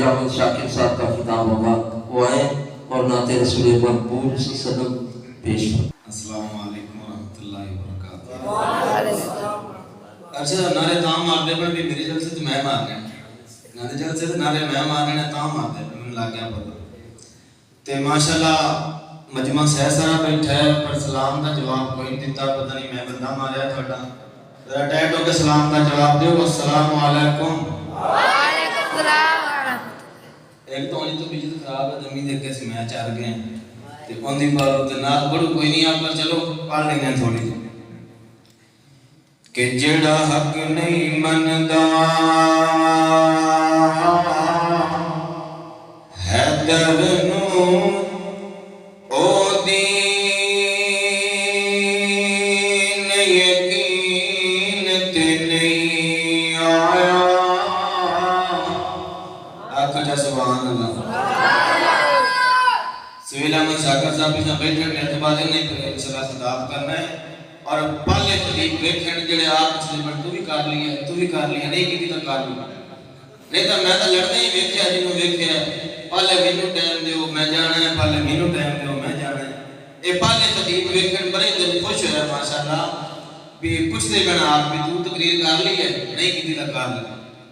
अहमद शाकिर साहब का खिताब होगा, वो आए और नाते रसूल मकबूल सल्लल्लाहु पेश। अस्सलामु अलैकुम वरहमतुल्लाहि वबरकातुहू। अच्छा नारे ताम मारदे पर भी मेरी जलसे तो मैं मारने नारे जलसे तो नारे मैं मारने ताम मारदे पर मैंने लग गया पता ते माशाल्लाह मजमा सह सारा बैठा है पर सलाम का जवाब कोई नहीं दिता। पता नहीं मैं बंदा मारिया थोड़ा जरा टैट होकर सलाम का जवाब दो। अस्सलाम वालेकुम। वालेकुम सलाम। एक तो उन्हीं तो बिजली खराब है जमीन देख के मैं चार गए ते ओंदी पालो ते नाल पढ़ो कोई नहीं आप पर चलो पढ़ लेंगे थोड़ी कि जेड़ा हक नहीं मनदा हैदर नू ओ दीन यकीन ते नहीं आया। आखा सुभान अल्लाह। सवेला में शाकर साहब भी बैठे ने एतबार नहीं करे सलाह सदाब करना है और पहले तरीक देखण जेड़े आप पिछले पर तू भी कर लिया नहीं की तो कर ली नहीं तो मैं तो लड़ने ही वेख्या जिन्हों वेख्या पहले मैनू टाइम दियो मैं जाना है पहले मैनू टाइम दियो मैं जाना है। ये पहले तरीक वेखण बड़े दिल खुश होया माशाल्लाह भी पुछदे बना आप भी तू तकरीर कर ली है नहीं की तो कर ली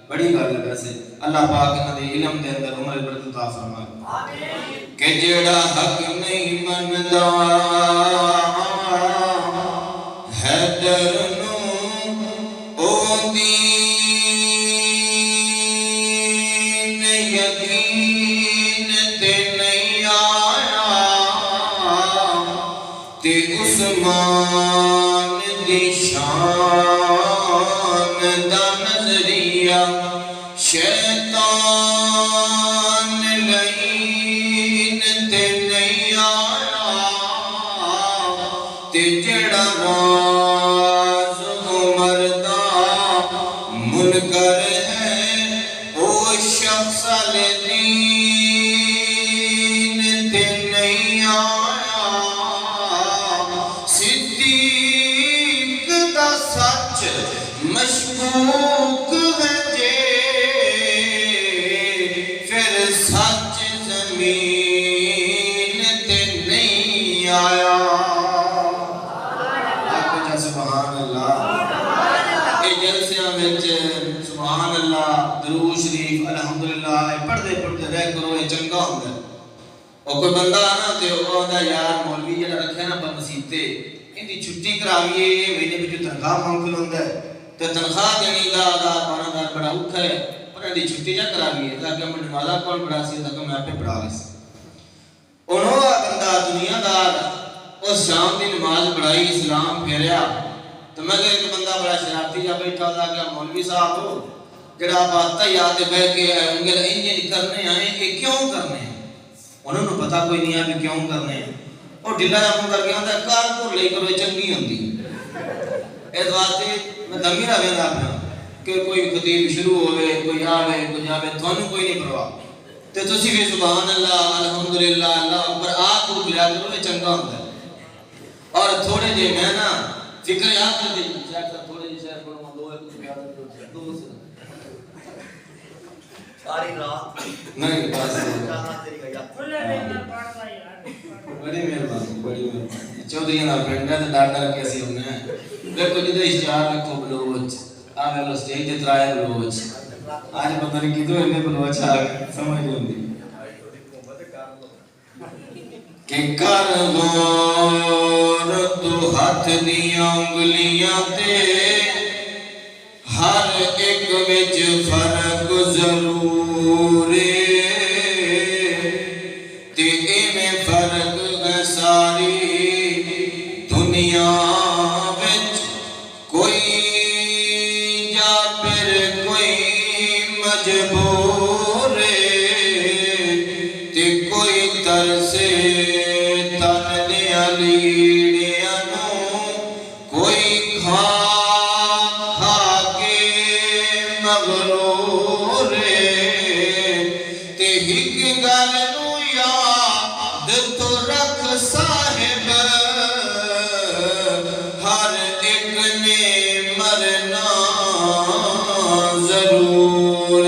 बड़ी गल है। वैसे अल्लाह पाक इन्हां दे इल्म दे अंदर उमर इबरत अता फरमाए आमीन कि जेड़ा हक नहीं मनदा हैदर नू ओ दीन यकीन ते नहीं आया ते उस्मान दी शान दा नजरिया शैतान लईन ते नहीं आया ते जेड़ा राज उमर दा मुनकर है ओ शख्स दीन ते नहीं आया। सिद्दीक दा सच मशकूक है जे फिर सच जमीन ते नहीं आया। सुभान अल्लाह। ये जलसियां विच सुभान अल्लाह दरूद शरीफ अल्हम्दुलिल्लाह पढ़दे पढ़दे रह करो ये चंगा हुंदा। और कोई बंदा ना ते ओदा यार मौलवी जेड़ा रखया ना मसीते इनदी छुट्टी करावीए महीने विच तनख्वाह मांग लंदा है ते तनख्वाह देनी दा पानादार बड़ा औखा है पर इनदी छुट्टी जा करावीए ताकि हम नमाज़ कौन पढ़ा सी ताकि मैं आपे पढ़ा ली। उन्हों बंदा दुनियादार और शाम की नमाज पढ़ाई इस्लाम फेरिया तो मैं एक बंदा बड़ा शरारती जा बैठा था कि मौलवी साहब हो जरा बात याद बह के उंगल इंज करने आए ये क्यों करने हैं उन्होंने पता कोई नहीं है कि क्यों करने हैं और ढिला जा मुंह करके आंदा कार को ले करो चंगी होंदी इस वास्ते मैं दमी रहा वेंदा अपना कि कोई खतीब शुरू होवे कोई आवे कोई जावे थानू कोई नहीं परवाह ते तुसी भी सुभान अल्लाह अल्हम्दुलिल्लाह अल्लाह अकबर आप को लिया करो ये चंगा होंदा है। और थोड़े जे मैं ना फिक्र याद कर दे शायद थोड़े जे शेर पढ़ो दो एक कुछ याद कर दो से सारी रात नहीं बस गाना तेरी गया खुले में पढ़ता यार बड़ी मेहरबानी चौधरी ना फ्रेंड है तो डर के ऐसे होने हैं देखो जिधर इश्तिहार लिखो बलोच आ वेलो स्टेज ते त्राए बलोच आज पता नहीं किदो इन्ने बलोच आ समझ नहीं होंदी कि कर गौर तू हाथ दियां उंगलियां ते हर एक विच फर्क जरूर ते इवें फर्क है सारी दुनिया विच कोई जाबिर कोई मजबूर ते कोई तरसे कोई खा खा के मगरूर ते हिक गल नू याद तो रख साहिब हर एक ने मरना जरूर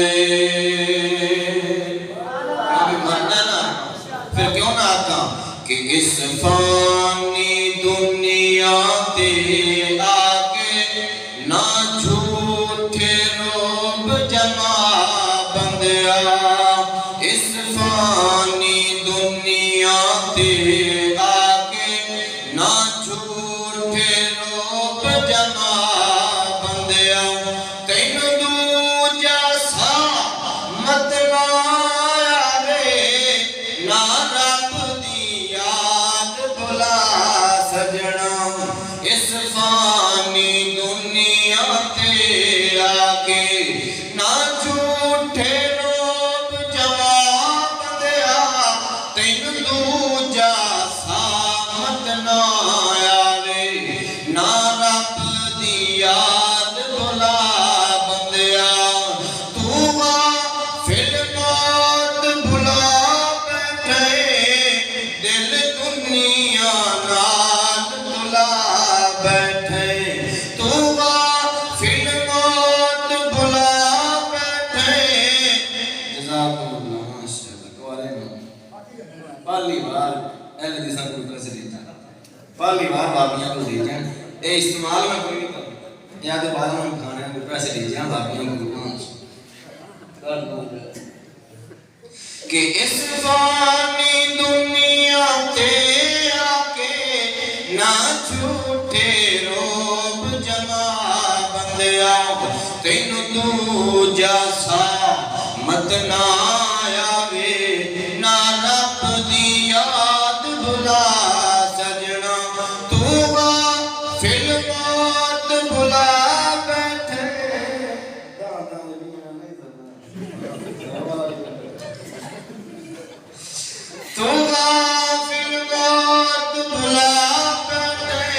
इस फानी दुनिया ते आके ना झूठे रोब जमा बंदिया इस फानी दुनिया ते आके ना झूठे रोब जमा बंदिया तेन दूजा सा मत ना आवे ना रब दी याद भुला सजना इस फानी दुनिया ते आके ना झूठे रोब जमा बंदिया तेन दूजा सा मत ना आवे ना रब दी याद भुला बंदिया तू फिर मौत भुला बैठे दिल दुनिया नाल भुला बैठे तू फिर मौत भुला बैठे जज़ाकुमुल्लाह माशाअल्लाह कवाले नो पहली बार एल दी संग को से दी पहली बार बाबियां को दी जान ए इस्तेमाल में कोई नहीं कर या तो बाद में खाने को पैसे दी जान बाबियां को कि इस फानी दुनिया ते आके ना झूठे रोब जमा बंदिया तेन दूजा सा मत ना आवे ना रब दी याद भुला सजना तू फिर मौत भुला बैठे तू फिर मौत भुला बैठे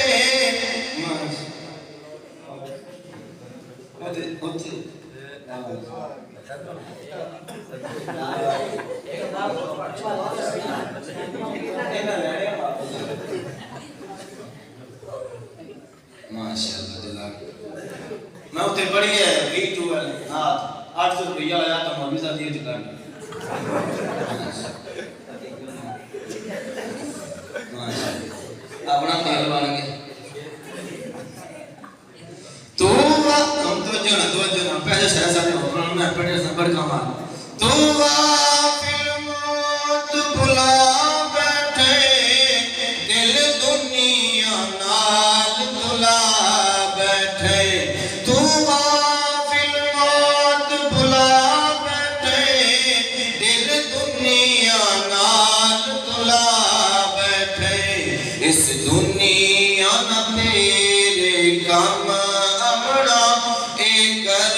माशाअल्लाह जज़ाक मैं उते पढ़ी है V2 वाले हां 800 रुपया आया तो मौलवी साहब जी चुका माशाअल्लाह अपना तेल बन गया तो हम तो जो ना पहले शहर साहब में पढ़े नंबर का मार तो फिर मौत भुला बैठे दिल दुनिया नाल भुला बैठे तू फिर मौत भुला बैठे दिल दुनिया नाल भुला बैठे इस दुनिया न तेरे काम अमड़ा ए कर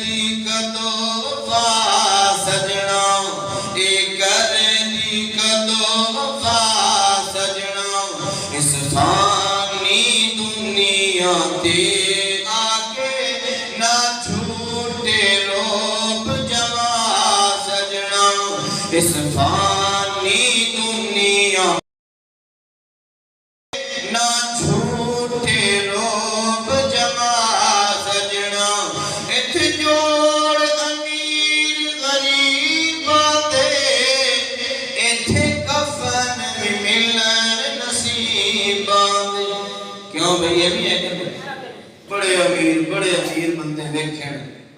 दी कदो वफा सजना ए कर दी कदो वफा सजना इस फानी दुनिया ते आके ना झूठे रोब जमा सजना इस फानी दुनिया ना झूठे रोब जमा सजना इत जोड़ अमीर गरीब दे इथे कफन भी मिलन नसीब दे क्यों भाई ये भी है बड़े अमीर बंदे देखे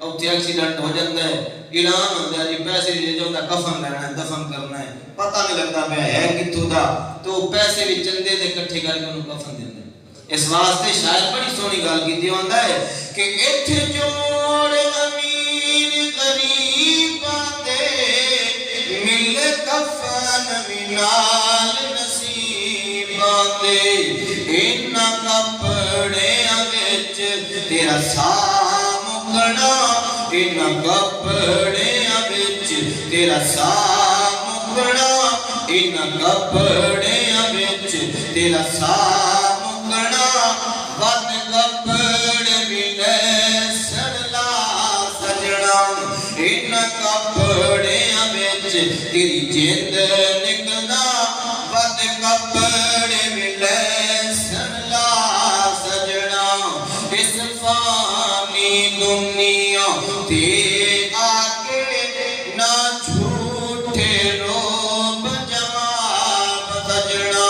उत्थे एक्सीडेंट हो जाता है ऐलान होता है जी पैसे ले जाओ कफन लेना है दफन करना है पता नहीं लगता पे है कितों दा तो पैसे भी चंदे दे इकट्ठे करके उन्हें कफन देंगे इस वास्ते शायद बड़ी सोहनी गल कीती होंदा है कि इत्थे जोड़ अमीर गरीब दे मिल कफन भी नाल नसीब दे इन्ना कपड़ियां विच तेरा साम मुकना इन्ना कपड़ियां विच तेरा साम मुकना इन्ना कपड़ियां विच तेरा साम मुकना बद कपड़े मिले सड़ला सजना इन्ना कपड़ियां विच तेरी जिंद निकलना बद कपड़े मिले सड़ला सजना इस फानी दुनिया ते आके ना झूठे रोब जमा सजना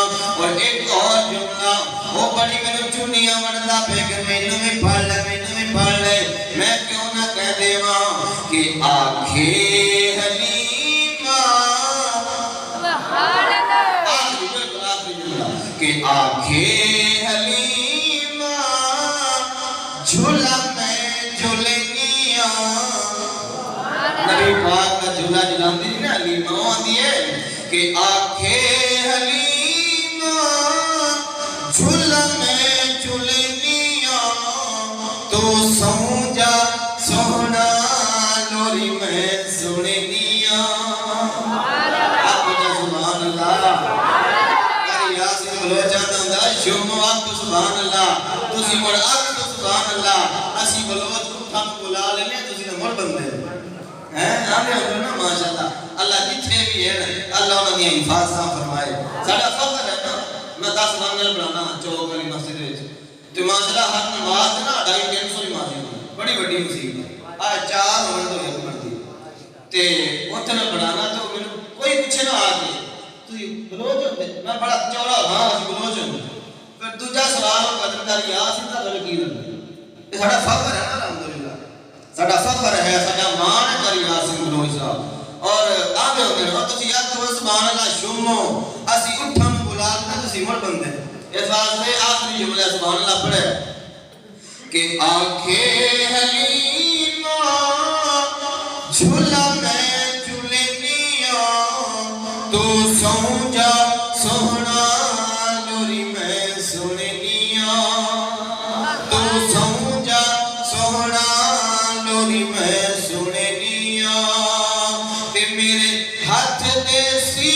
आखे हलीमा झूला में झूलनिया नबी पाक का झूला झुलाती ना हलीमा आती है कि आखे हलीमा झूला में झूलनिया तो सौ जा सोना लोरी में सुननिया आप सुभान अल्लाह शुम वक्त सुभान अल्लाह तुसी मुड़ अख सुभान अल्लाह असी बलोच उठा बुला लेने तुसी ने मुड़ बंदे हैं आने हो ना माशाल्लाह अल्लाह जिथे भी है अल्लाह उन्हें हिफाजत फरमाए साडा फख्र है ना मैं 10 मंगल बनाना चौक वाली मस्जिद विच ते माशाल्लाह हर नमाज ना 250 नमाजी बड़ी बड़ी मुसीबत आ 4 होने तो एक मर्दी ते उथे ना बनाना तो मैंने कोई पूछे ना आके तू बलोच होते मैं बड़ा चौड़ा हां बलोच होते फिर दूसरा सवाल और कदर कर या सीधा गल की ये साडा फख्र है ना अल्हम्दुलिल्लाह साडा फख्र है साडा मान है कर यासीन बलोच साहब और आगे होंगे और तुसी याद करो सुभान अल्लाह शुमो असि उठन बुला के तुसी मर बंदे इस वास्ते आखिरी जुमला सुभान अल्लाह पढ़े कि आंखें हलीमा झूला में झूलनिया तू सौ जा सोहना लोरी में सुननिया तू सौ जा सोहना लोरी में सुननिया ते मेरे हाथ दे सी